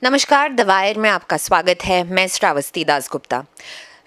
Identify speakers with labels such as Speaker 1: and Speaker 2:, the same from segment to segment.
Speaker 1: नमस्कार, the wire में आपका स्वागत है। मैं श्रावस्ती दासगुप्ता।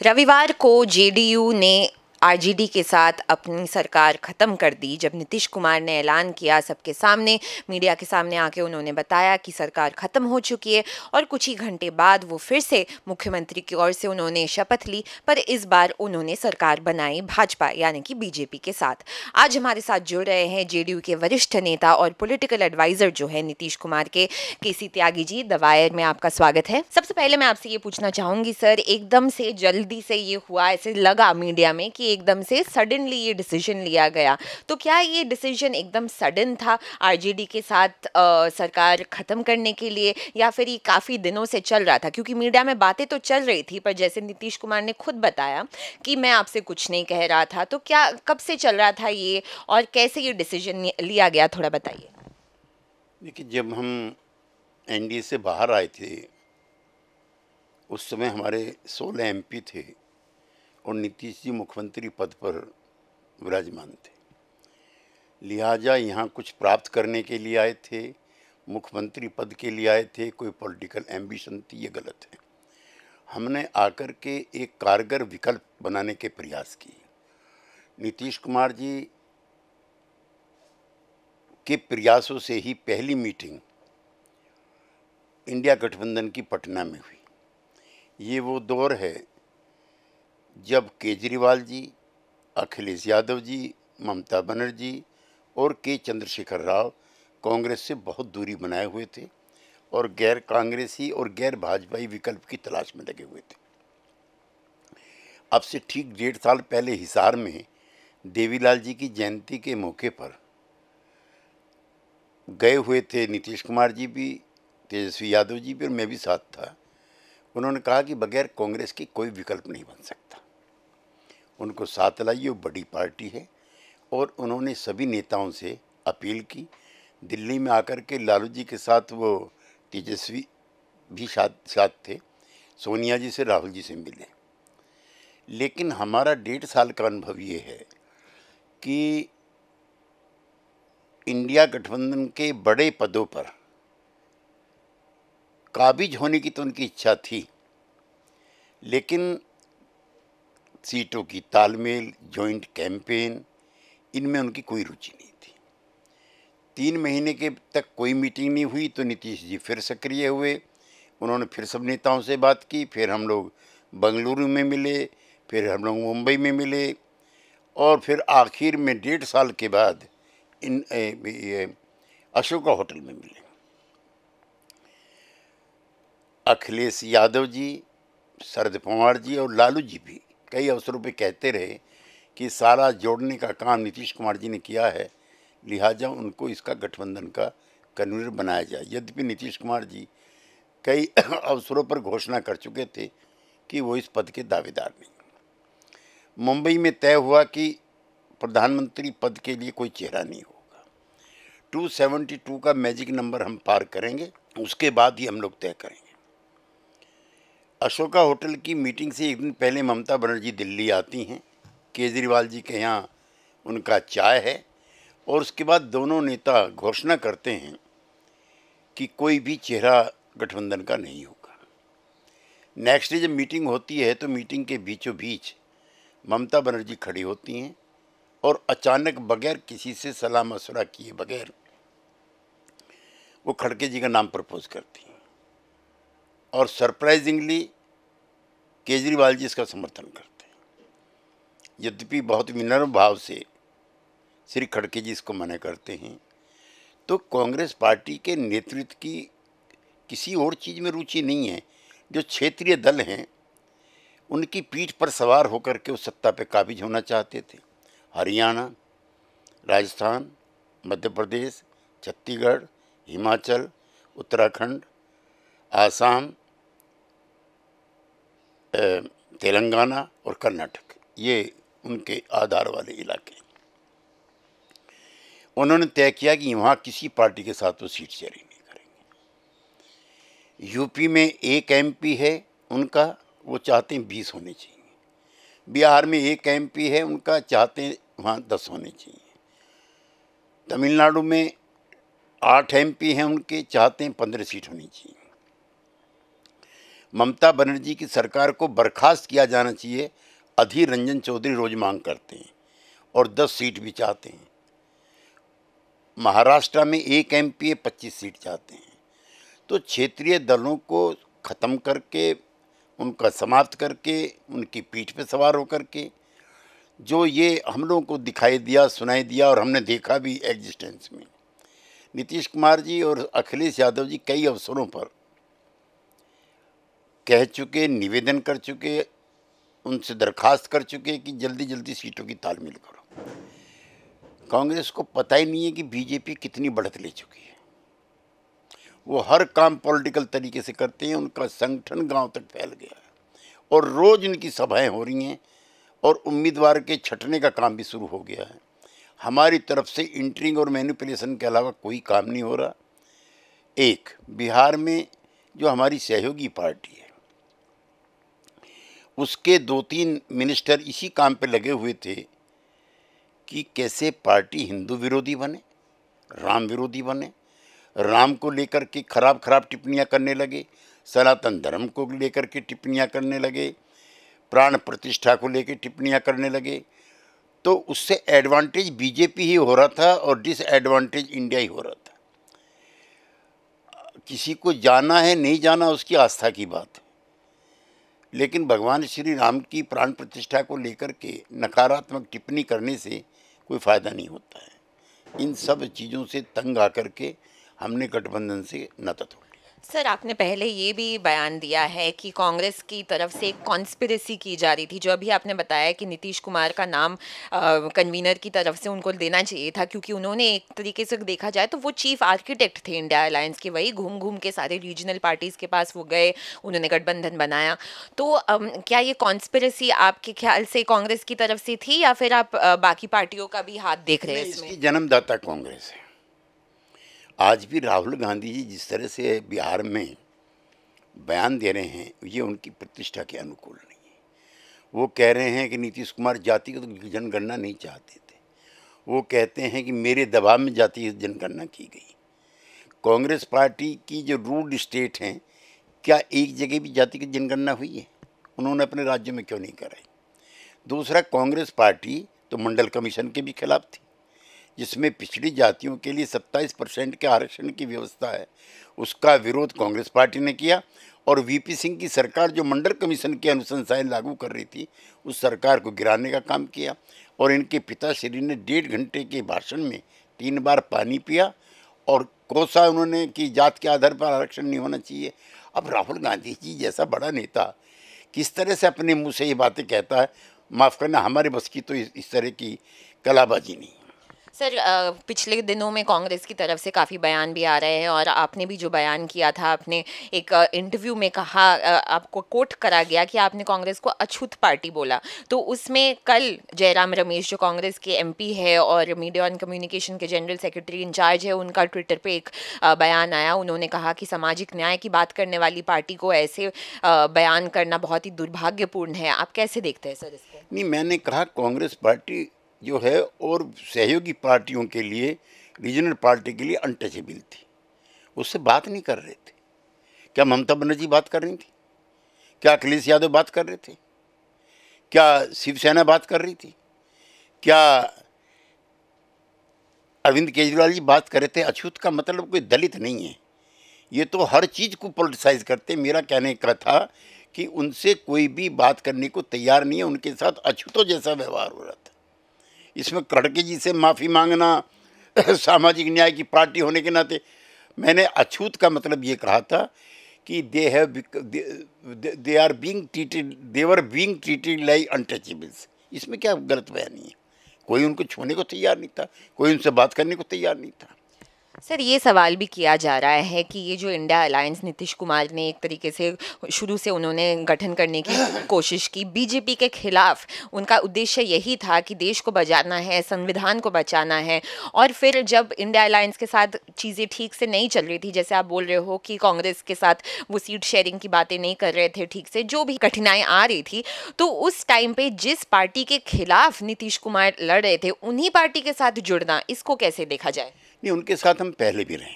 Speaker 1: रविवार को जेडीयू ने आरजेडी के साथ अपनी सरकार ख़त्म कर दी। जब नीतीश कुमार ने ऐलान किया सबके सामने, मीडिया के सामने आके उन्होंने बताया कि सरकार ख़त्म हो चुकी है और कुछ ही घंटे बाद वो फिर से मुख्यमंत्री की ओर से उन्होंने शपथ ली, पर इस बार उन्होंने सरकार बनाई भाजपा यानी कि बीजेपी के साथ। आज हमारे साथ जुड़ रहे हैं जेडीयू के वरिष्ठ नेता और पॉलिटिकल एडवाइज़र जो है नीतीश कुमार के, केसी त्यागी जी। द वायर में आपका स्वागत है। सबसे पहले मैं आपसे ये पूछना चाहूंगी सर, एकदम से जल्दी से ये हुआ, ऐसे लगा मीडिया में कि एकदम से सडनली ये डिसीजन लिया गया, तो क्या ये डिसीजन एकदम सडन था आरजेडी के साथ सरकार खत्म करने के लिए, या फिर ये काफी दिनों से चल रहा था? क्योंकि मीडिया में बातें तो चल रही थी, पर जैसे नीतीश कुमार ने खुद बताया कि मैं आपसे कुछ नहीं कह रहा था, तो क्या कब से चल रहा था ये और कैसे ये डिसीजन लिया गया, थोड़ा बताइए।
Speaker 2: देखिए, जब हम एनडीए से बाहर आए थे उस समय हमारे 16 एमपी थे और नीतीश जी मुख्यमंत्री पद पर विराजमान थे। लिहाजा यहाँ कुछ प्राप्त करने के लिए आए थे, मुख्यमंत्री पद के लिए आए थे, कोई पॉलिटिकल एम्बिशन थी, ये गलत है। हमने आकर के एक कारगर विकल्प बनाने के प्रयास किए। नीतीश कुमार जी के प्रयासों से ही पहली मीटिंग इंडिया गठबंधन की पटना में हुई। ये वो दौर है जब केजरीवाल जी, अखिलेश यादव जी, ममता बनर्जी और के चंद्रशेखर राव कांग्रेस से बहुत दूरी बनाए हुए थे और गैर कांग्रेसी और गैर भाजपाई विकल्प की तलाश में लगे हुए थे। अब से ठीक 1.5 साल पहले हिसार में देवीलाल जी की जयंती के मौके पर गए हुए थे नीतीश कुमार जी भी, तेजस्वी यादव जी भी और मैं भी साथ था। उन्होंने कहा कि बगैर कांग्रेस की कोई विकल्प नहीं बन सकता, उनको साथ लाइए, वो बड़ी पार्टी है। और उन्होंने सभी नेताओं से अपील की। दिल्ली में आकर के लालू जी के साथ वो तेजस्वी भी साथ थे, सोनिया जी से, राहुल जी से मिले। लेकिन हमारा 1.5 साल का अनुभव ये है कि इंडिया गठबंधन के बड़े पदों पर काबिज होने की तो उनकी इच्छा थी, लेकिन सीटों की तालमेल, जॉइंट कैंपेन, इनमें उनकी कोई रुचि नहीं थी। 3 महीने के तक कोई मीटिंग नहीं हुई तो नीतीश जी फिर सक्रिय हुए। उन्होंने फिर सब नेताओं से बात की, फिर हम लोग बंगलुरु में मिले, फिर हम लोग मुंबई में मिले और फिर आखिर में 1.5 साल के बाद अशोका होटल में मिले। अखिलेश यादव जी, शरद पवार जी और लालू जी भी कई अवसरों पे कहते रहे कि सारा जोड़ने का काम नीतीश कुमार जी ने किया है, लिहाजा उनको इसका गठबंधन का कन्वीनर बनाया जाए। यद्यपि नीतीश कुमार जी कई अवसरों पर घोषणा कर चुके थे कि वो इस पद के दावेदार नहीं। मुंबई में तय हुआ कि प्रधानमंत्री पद के लिए कोई चेहरा नहीं होगा। 272 का मैजिक नंबर हम पार करेंगे, उसके बाद ही हम लोग तय करेंगे। अशोका होटल की मीटिंग से एक दिन पहले ममता बनर्जी दिल्ली आती हैं, केजरीवाल जी के यहाँ उनका चाय है और उसके बाद दोनों नेता घोषणा करते हैं कि कोई भी चेहरा गठबंधन का नहीं होगा। नेक्स्ट डे जब मीटिंग होती है तो मीटिंग के बीचों बीच ममता बनर्जी खड़ी होती हैं और अचानक बगैर किसी से सलाह मशवरा किए बगैर वो खड़गे जी का नाम प्रपोज करती हैं और सरप्राइजिंगली केजरीवाल जी इसका समर्थन करते हैं। यद्यपि बहुत विनम्र भाव से श्री खड़गे जी इसको मना करते हैं, तो कांग्रेस पार्टी के नेतृत्व की किसी और चीज़ में रुचि नहीं है। जो क्षेत्रीय दल हैं उनकी पीठ पर सवार होकर के उस सत्ता पे काबिज होना चाहते थे। हरियाणा, राजस्थान, मध्य प्रदेश, छत्तीसगढ़, हिमाचल, उत्तराखंड, आसाम, तेलंगाना और कर्नाटक, ये उनके आधार वाले इलाके। उन्होंने तय किया कि वहाँ किसी पार्टी के साथ वो सीट शेयरिंग नहीं करेंगे। यूपी में एक एमपी है उनका, वो चाहते हैं 20 होने चाहिए। बिहार में एक एमपी है उनका, चाहते हैं वहाँ 10 होने चाहिए। तमिलनाडु में 8 एमपी हैं उनके, चाहते हैं 15 सीट होनी चाहिए। ममता बनर्जी की सरकार को बर्खास्त किया जाना चाहिए, अधीर रंजन चौधरी रोज मांग करते हैं और 10 सीट भी चाहते हैं। महाराष्ट्र में 1 एमपी 25 सीट चाहते हैं। तो क्षेत्रीय दलों को ख़त्म करके, उनका समाप्त करके, उनकी पीठ पे सवार होकर के जो ये हम लोगों को दिखाई दिया, सुनाई दिया और हमने देखा भी एग्जिस्टेंस में, नीतीश कुमार जी और अखिलेश यादव जी कई अवसरों पर कह चुके, निवेदन कर चुके, उनसे दरखास्त कर चुके कि जल्दी जल्दी सीटों की तालमेल करो। कांग्रेस को पता ही नहीं है कि बीजेपी कितनी बढ़त ले चुकी है। वो हर काम पॉलिटिकल तरीके से करते हैं, उनका संगठन गांव तक फैल गया है और रोज इनकी सभाएं हो रही हैं और उम्मीदवार के छटने का काम भी शुरू हो गया है। हमारी तरफ से इंटरिंग और मैनिपुलेशन के अलावा कोई काम नहीं हो रहा। एक बिहार में जो हमारी सहयोगी पार्टी है, उसके 2-3 मिनिस्टर इसी काम पे लगे हुए थे कि कैसे पार्टी हिंदू विरोधी बने, राम विरोधी बने, राम को लेकर के खराब खराब टिप्पणियां करने लगे, सनातन धर्म को लेकर के टिप्पणियां करने लगे, प्राण प्रतिष्ठा को लेकर टिप्पणियां करने लगे। तो उससे एडवांटेज बीजेपी ही हो रहा था और डिसएडवांटेज इंडिया ही हो रहा था। किसी को जाना है नहीं जाना उसकी आस्था की बात है, लेकिन भगवान श्री राम की प्राण प्रतिष्ठा को लेकर के नकारात्मक टिप्पणी करने से कोई फ़ायदा नहीं होता है। इन सब चीज़ों से तंग आकर के हमने गठबंधन से नाता तोड़ लिया।
Speaker 1: सर, आपने पहले ये भी बयान दिया है कि कांग्रेस की तरफ से एक कॉन्स्पिरेसी की जा रही थी, जो अभी आपने बताया कि नीतीश कुमार का नाम कन्वीनर की तरफ से उनको देना चाहिए था, क्योंकि उन्होंने एक तरीके से देखा जाए तो वो चीफ आर्किटेक्ट थे इंडिया अलायंस के। वही घूम घूम के सारे रीजनल पार्टीज के पास वो गए, उन्होंने गठबंधन बनाया। तो क्या ये कॉन्स्पिरेसी आपके ख्याल से कांग्रेस की तरफ से थी या फिर आप बाकी पार्टियों का भी हाथ देख रहे हैं इसमें?
Speaker 2: इसकी जन्मदाता कांग्रेस है। आज भी राहुल गांधी जी जिस तरह से बिहार में बयान दे रहे हैं, ये उनकी प्रतिष्ठा के अनुकूल नहीं है। वो कह रहे हैं कि नीतीश कुमार जातिगत जनगणना नहीं चाहते थे। वो कहते हैं कि मेरे दबाव में जातिगत जनगणना की गई। कांग्रेस पार्टी की जो रूल्ड स्टेट हैं, क्या एक जगह भी जातिगत जनगणना हुई है? उन्होंने अपने राज्य में क्यों नहीं कराई? दूसरा, कांग्रेस पार्टी तो मंडल कमीशन के भी खिलाफ थी, जिसमें पिछड़ी जातियों के लिए 27% के आरक्षण की व्यवस्था है। उसका विरोध कांग्रेस पार्टी ने किया और वीपी सिंह की सरकार जो मंडल कमीशन की अनुशंसाएं लागू कर रही थी, उस सरकार को गिराने का काम किया। और इनके पिताश्री ने 1.5 घंटे के भाषण में 3 बार पानी पिया और कोसा उन्होंने कि जात के आधार पर आरक्षण नहीं होना चाहिए। अब राहुल गांधी जी जैसा बड़ा नेता किस तरह से अपने मुँह से ये बातें कहता है, माफ़ करना, हमारे बस की तो इस तरह की कलाबाजी नहीं।
Speaker 1: सर, पिछले दिनों में कांग्रेस की तरफ से काफ़ी बयान भी आ रहे हैं और आपने भी जो बयान किया था, आपने एक इंटरव्यू में कहा, आपको कोट करा गया कि आपने कांग्रेस को अछूत पार्टी बोला। तो उसमें कल जयराम रमेश जो कांग्रेस के एमपी है और मीडिया एंड कम्युनिकेशन के जनरल सेक्रेटरी इंचार्ज है, उनका ट्विटर पे एक बयान आया। उन्होंने कहा कि सामाजिक न्याय की बात करने वाली पार्टी को ऐसे बयान करना बहुत ही दुर्भाग्यपूर्ण है। आप कैसे देखते हैं सर इसको?
Speaker 2: नहीं, मैंने कहा कांग्रेस पार्टी जो है और सहयोगी पार्टियों के लिए, रीजनल पार्टी के लिए अनटचेबल थी। उससे बात नहीं कर रहे थे। क्या ममता बनर्जी बात कर रही थी? क्या अखिलेश यादव बात कर रहे थे? क्या शिवसेना बात कर रही थी? क्या अरविंद केजरीवाल जी बात कर रहे थे? अछूत का मतलब कोई दलित नहीं है। ये तो हर चीज़ को पॉलिटिसाइज करते। मेरा कहने का था कि उनसे कोई भी बात करने को तैयार नहीं है, उनके साथ अछूतों जैसा व्यवहार हो रहा था। इसमें खड़गे जी से माफ़ी मांगना, सामाजिक न्याय की पार्टी होने के नाते, मैंने अछूत का मतलब ये कहा था कि they were being treated like untouchables. इसमें क्या गलत बयानी है? कोई उनको छूने को तैयार नहीं था, कोई उनसे बात करने को तैयार नहीं था।
Speaker 1: सर, ये सवाल भी किया जा रहा है कि ये जो इंडिया अलायंस नीतीश कुमार ने एक तरीके से शुरू से उन्होंने गठन करने की कोशिश की बीजेपी के खिलाफ, उनका उद्देश्य यही था कि देश को बचाना है, संविधान को बचाना है। और फिर जब इंडिया अलायंस के साथ चीज़ें ठीक से नहीं चल रही थी, जैसे आप बोल रहे हो कि कांग्रेस के साथ वो सीट शेयरिंग की बातें नहीं कर रहे थे ठीक से, जो भी कठिनाई आ रही थी, तो उस टाइम पे जिस पार्टी के खिलाफ नीतीश कुमार लड़ रहे थे, उन्हीं पार्टी के साथ जुड़ना, इसको कैसे देखा जाए?
Speaker 2: नहीं, उनके साथ हम पहले भी रहे।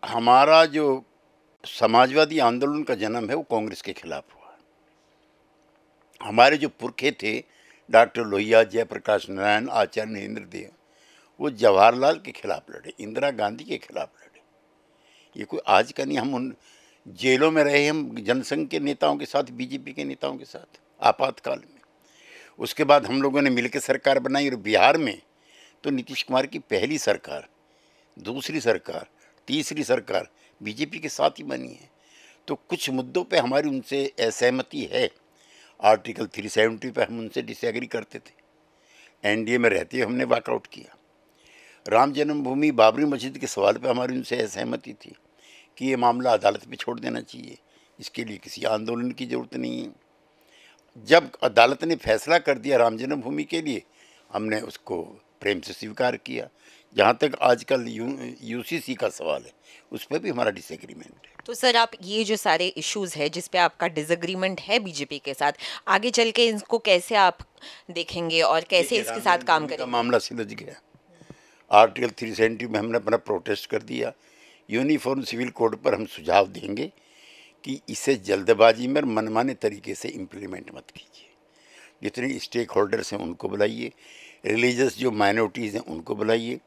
Speaker 2: हमारा जो समाजवादी आंदोलन का जन्म है वो कांग्रेस के खिलाफ हुआ। हमारे जो पुरखे थे डॉक्टर लोहिया, जयप्रकाश नारायण, आचार्य नरेंद्र देव, वो जवाहरलाल के खिलाफ लड़े, इंदिरा गांधी के खिलाफ लड़े। ये कोई आज का नहीं। हम उन जेलों में रहे, हम जनसंघ के नेताओं के साथ, बीजेपी के नेताओं के साथ आपातकाल में। उसके बाद हम लोगों ने मिलकर सरकार बनाई और बिहार में तो नीतीश कुमार की पहली सरकार, दूसरी सरकार, तीसरी सरकार बीजेपी के साथ ही बनी है। तो कुछ मुद्दों पे हमारी उनसे असहमति है। आर्टिकल 370 पे हम उनसे डिसएग्री करते थे, एनडीए में रहते हुए हमने वॉकआउट किया। राम जन्मभूमि बाबरी मस्जिद के सवाल पे हमारी उनसे असहमति थी कि ये मामला अदालत में छोड़ देना चाहिए, इसके लिए किसी आंदोलन की ज़रूरत नहीं है। जब अदालत ने फैसला कर दिया राम जन्मभूमि के लिए, हमने उसको प्रेम से स्वीकार किया। जहाँ तक आजकल यूसीसी का सवाल है, उस पर भी हमारा डिसएग्रीमेंट है।
Speaker 1: तो सर, आप ये जो सारे इश्यूज है जिस पे आपका डिसएग्रीमेंट है बीजेपी के साथ, आगे चल के इसको कैसे आप देखेंगे और कैसे इसके साथ काम करेंगे?
Speaker 2: मामला सुलझ गया। आर्टिकल 370 में हमने अपना प्रोटेस्ट कर दिया। यूनिफॉर्म सिविल कोड पर हम सुझाव देंगे कि इसे जल्दबाजी में मनमाने तरीके से इम्प्लीमेंट मत कीजिए। जितने स्टेक होल्डर्स हैं उनको बुलाइए, रिलीजियस जो माइनॉरिटीज़ हैं उनको बुलाइए,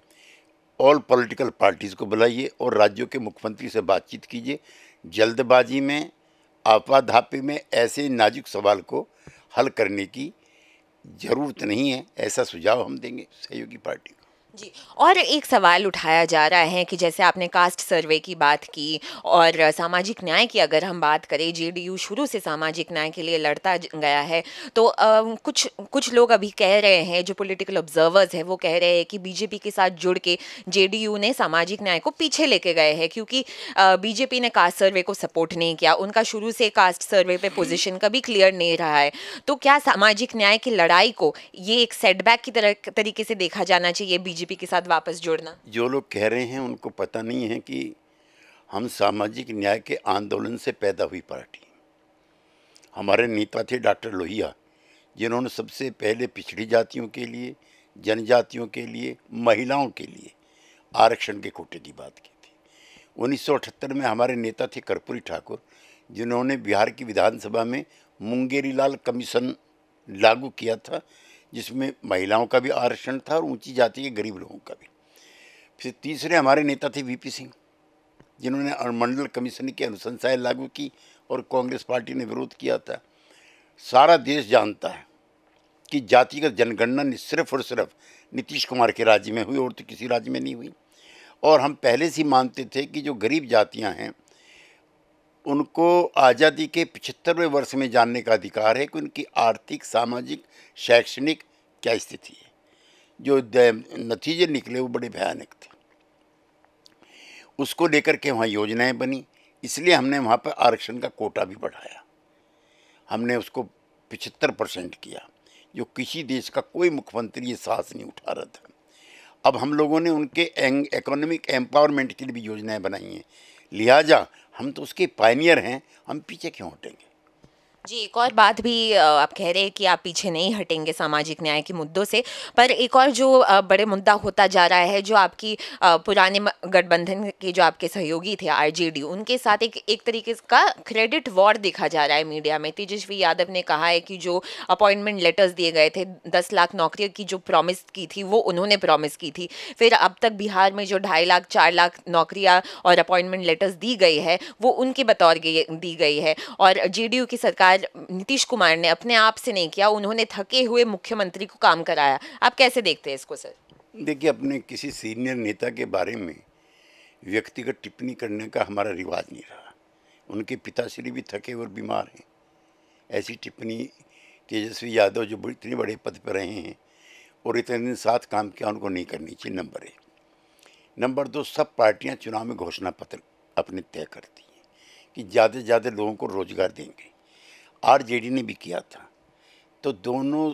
Speaker 2: ऑल पॉलिटिकल पार्टीज़ को बुलाइए और राज्यों के मुख्यमंत्री से बातचीत कीजिए। जल्दबाजी में, आपाधापी में ऐसे नाजुक सवाल को हल करने की ज़रूरत नहीं है, ऐसा सुझाव हम देंगे सहयोगी पार्टी को।
Speaker 1: जी, और एक सवाल उठाया जा रहा है कि जैसे आपने कास्ट सर्वे की बात की और सामाजिक न्याय की अगर हम बात करें, जेडीयू शुरू से सामाजिक न्याय के लिए लड़ता गया है। तो कुछ लोग अभी कह रहे हैं, जो पॉलिटिकल ऑब्जर्वर्स हैं वो कह रहे हैं कि बीजेपी के साथ जुड़ के जेडीयू ने सामाजिक न्याय को पीछे लेके गए हैं, क्योंकि बीजेपी ने कास्ट सर्वे को सपोर्ट नहीं किया। उनका शुरू से कास्ट सर्वे पे पोजीशन कभी क्लियर नहीं रहा है। तो क्या सामाजिक न्याय की लड़ाई को ये एक सेटबैक की तरीके से देखा जाना चाहिए, बीजेपी के साथ वापस जुड़ना?
Speaker 2: जो लोग कह रहे हैं उनको पता नहीं है कि हम सामाजिक न्याय के आंदोलन से पैदा हुई पार्टी। हमारे नेता थे डॉक्टर लोहिया, जिन्होंने सबसे पहले पिछड़ी जातियों के लिए, जनजातियों के लिए, महिलाओं के लिए आरक्षण के कोटे की बात की थी। 1978 में हमारे नेता थे कर्पूरी ठाकुर, जिन्होंने बिहार की विधानसभा में मुंगेरी लाल कमीशन लागू किया था, जिसमें महिलाओं का भी आरक्षण था और ऊंची जाति के गरीब लोगों का भी। फिर तीसरे हमारे नेता थे वीपी सिंह, जिन्होंने अनुमंडल कमीशन की अनुशंसाएं लागू की और कांग्रेस पार्टी ने विरोध किया था। सारा देश जानता है कि जातिगत जनगणना सिर्फ और सिर्फ नीतीश कुमार के राज्य में हुई और तो किसी राज्य में नहीं हुई। और हम पहले से मानते थे कि जो गरीब जातियाँ हैं उनको आज़ादी के 75वें वर्ष में जानने का अधिकार है कि उनकी आर्थिक, सामाजिक, शैक्षणिक क्या स्थिति है। जो नतीजे निकले वो बड़े भयानक थे। उसको लेकर के वहाँ योजनाएं बनी, इसलिए हमने वहाँ पर आरक्षण का कोटा भी बढ़ाया। हमने उसको 75% किया, जो किसी देश का कोई मुख्यमंत्री ये साहस नहीं उठा रहा था। अब हम लोगों ने उनके इकोनॉमिक एम्पावरमेंट के लिए भी योजनाएं बनाई हैं, लिहाजा हम तो उसके पायनियर हैं, हम पीछे क्यों हटेंगे?
Speaker 1: जी, एक और बात भी आप कह रहे हैं कि आप पीछे नहीं हटेंगे सामाजिक न्याय के मुद्दों से, पर एक और जो बड़े मुद्दा होता जा रहा है, जो आपकी पुराने गठबंधन के जो आपके सहयोगी थे आरजेडी, उनके साथ एक तरीके का क्रेडिट वॉर देखा जा रहा है मीडिया में। तेजस्वी यादव ने कहा है कि जो अपॉइंटमेंट लेटर्स दिए गए थे, 10 लाख नौकरियों की जो प्रॉमिस की थी वो उन्होंने प्रॉमिस की थी। फिर अब तक बिहार में जो 2.5 लाख 4 लाख नौकरियाँ और अपॉइंटमेंट लेटर्स दी गई है वो उनके बतौर दी गई है। और जेडीयू की सरकार नीतीश कुमार ने अपने आप से नहीं किया, उन्होंने थके हुए मुख्यमंत्री को काम कराया। आप कैसे देखते हैं इसको सर?
Speaker 2: देखिए, अपने किसी सीनियर नेता के बारे में व्यक्तिगत टिप्पणी करने का हमारा रिवाज नहीं रहा। उनके पिताश्री भी थके और बीमार हैं। ऐसी टिप्पणी तेजस्वी यादव जो इतने बड़े पद पर रहे हैं और इतने दिन साथ काम किया, उनको नहीं करनी चाहिए, नंबर 1। नंबर 2, सब पार्टियां चुनाव में घोषणा पत्र अपने तय करती हैं कि ज़्यादा से ज़्यादा लोगों को रोजगार देंगे। आरजेडी ने भी किया था, तो दोनों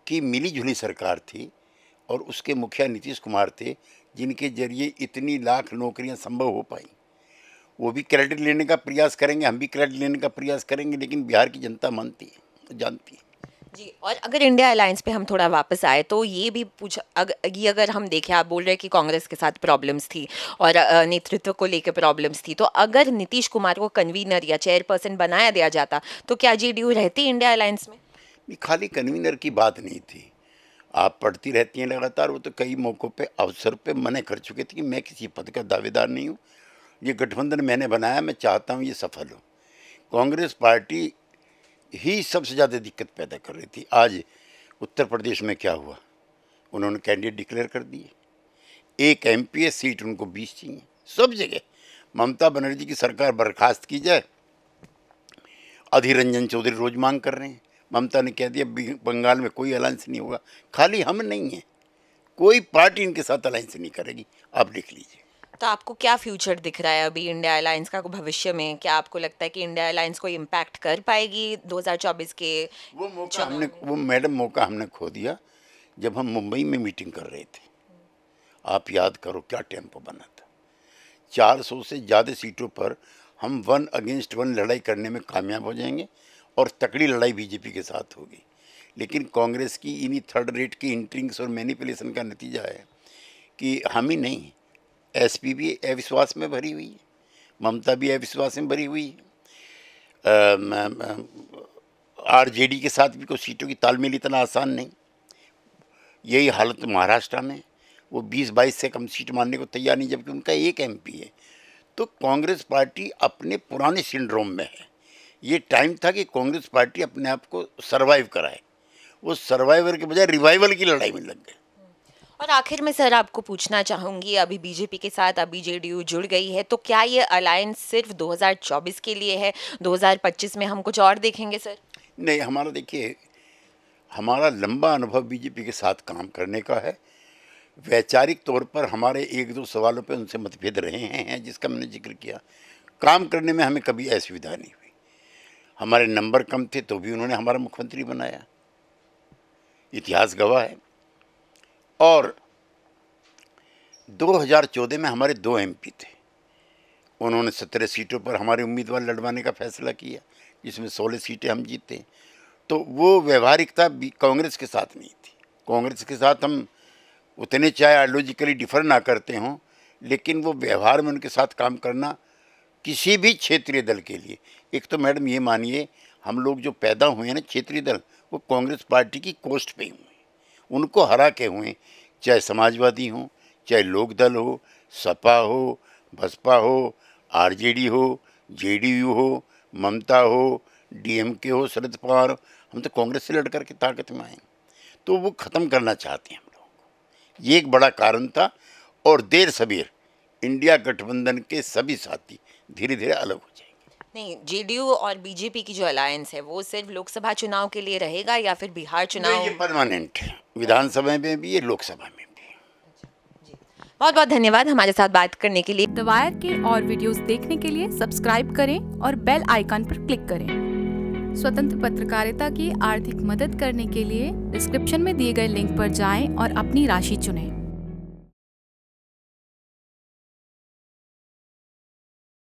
Speaker 2: की मिलीजुली सरकार थी और उसके मुखिया नीतीश कुमार थे, जिनके जरिए इतनी लाख नौकरियां संभव हो पाई। वो भी क्रेडिट लेने का प्रयास करेंगे, हम भी क्रेडिट लेने का प्रयास करेंगे, लेकिन बिहार की जनता मानती है, जानती है।
Speaker 1: जी, और अगर इंडिया अलायंस पे हम थोड़ा वापस आए तो ये भी ये अगर हम देखें, आप बोल रहे हैं कि कांग्रेस के साथ प्रॉब्लम्स थी और नेतृत्व को लेकर प्रॉब्लम्स थी, तो अगर नीतीश कुमार को कन्वीनर या चेयरपर्सन बनाया दिया जाता तो क्या जेडीयू रहती इंडिया अलायंस में?
Speaker 2: ये खाली कन्वीनर की बात नहीं थी। आप पढ़ती रहती हैं लगातार, वो तो कई मौक़ों पे अवसर पे मना कर चुके थे कि मैं किसी पद का दावेदार नहीं हूँ, ये गठबंधन मैंने बनाया, मैं चाहता हूँ ये सफल हो। कांग्रेस पार्टी ही सबसे ज़्यादा दिक्कत पैदा कर रही थी। आज उत्तर प्रदेश में क्या हुआ, उन्होंने कैंडिडेट डिक्लेयर कर दिए, एक एमपी सीट उनको 20 चाहिए। सब जगह ममता बनर्जी की सरकार बर्खास्त की जाए, अधीर रंजन चौधरी रोज मांग कर रहे हैं। ममता ने कह दिया बंगाल में कोई अलायंस नहीं होगा। खाली हम नहीं हैं, कोई पार्टी इनके साथ अलायंस नहीं करेगी, आप लिख लीजिए।
Speaker 1: तो आपको क्या फ्यूचर दिख रहा है अभी इंडिया अलायंस का भविष्य में? क्या आपको लगता है कि इंडिया अलायंस को इम्पैक्ट कर पाएगी 2024 के?
Speaker 2: वो मैडम मौका हमने खो दिया जब हम मुंबई में मीटिंग कर रहे थे। आप याद करो क्या टेम्पो बना था। 400 से ज़्यादा सीटों पर हम 1 अगेंस्ट 1 लड़ाई करने में कामयाब हो जाएंगे और तकड़ी लड़ाई बीजेपी के साथ होगी। लेकिन कांग्रेस की इन्हीं थर्ड रेट की इंट्रिंग्स और मैनिपुलेशन का नतीजा है कि हम ही नहीं, एसपी भी अविश्वास में भरी हुई है, ममता भी अविश्वास में भरी हुई है, आरजेडी के साथ भी कुछ सीटों की तालमेल इतना आसान नहीं। यही हालत महाराष्ट्र में, वो 20-22 से कम सीट मानने को तैयार नहीं, जबकि उनका एक एमपी है। तो कांग्रेस पार्टी अपने पुराने सिंड्रोम में है। ये टाइम था कि कांग्रेस पार्टी अपने आप को सर्वाइव कराए, वो सर्वाइवर के बजाय रिवाइवल की लड़ाई में लग गए।
Speaker 1: और आखिर में सर आपको पूछना चाहूँगी, अभी बीजेपी के साथ अभी जेडीयू जुड़ गई है, तो क्या ये अलायंस सिर्फ 2024 के लिए है? 2025 में हम कुछ और देखेंगे सर?
Speaker 2: नहीं, हमारा देखिए, हमारा लंबा अनुभव बीजेपी के साथ काम करने का है। वैचारिक तौर पर हमारे 1-2 सवालों पे उनसे मतभेद रहे हैं, जिसका मैंने जिक्र किया। काम करने में हमें कभी असुविधा नहीं हुई। हमारे नंबर कम थे तो भी उन्होंने हमारा मुख्यमंत्री बनाया, इतिहास गवाह है। और 2014 में हमारे 2 एमपी थे, उन्होंने 17 सीटों पर हमारे उम्मीदवार लड़वाने का फैसला किया, जिसमें 16 सीटें हम जीते। तो वो व्यवहारिकता कांग्रेस के साथ नहीं थी। कांग्रेस के साथ हम उतने चाहे आइडियोलॉजिकली डिफर ना करते हों, लेकिन वो व्यवहार में उनके साथ काम करना किसी भी क्षेत्रीय दल के लिए, एक तो मैडम ये मानिए, हम लोग जो पैदा हुए हैं ना क्षेत्रीय दल, वो कांग्रेस पार्टी की कोस्ट पे हुए, उनको हरा के हुए, चाहे समाजवादी हो, चाहे लोक दल हो, सपा हो, बसपा हो, आरजेडी हो, जेडीयू हो, ममता हो, डीएमके हो, शरद पवार हो, हम तो कांग्रेस से लड़ कर के ताकत में आए। तो वो ख़त्म करना चाहते हैं हम लोगों को, ये एक बड़ा कारण था। और देर सबेर इंडिया गठबंधन के सभी साथी धीरे धीरे अलग हो जाएंगे।
Speaker 1: नहीं, जेडीयू और बीजेपी की जो अलायंस है वो सिर्फ लोकसभा चुनाव के लिए रहेगा या फिर बिहार चुनाव?
Speaker 2: ये परमानेंट है, विधानसभा में भी, ये लोकसभा में भी।
Speaker 1: बहुत बहुत धन्यवाद हमारे साथ बात करने के लिए।
Speaker 3: द वायर के और वीडियोस देखने के लिए सब्सक्राइब करें और बेल आइकन पर क्लिक करें। स्वतंत्र पत्रकारिता की आर्थिक मदद करने के लिए डिस्क्रिप्शन में दिए गए लिंक पर जाएं और अपनी राशि चुनें।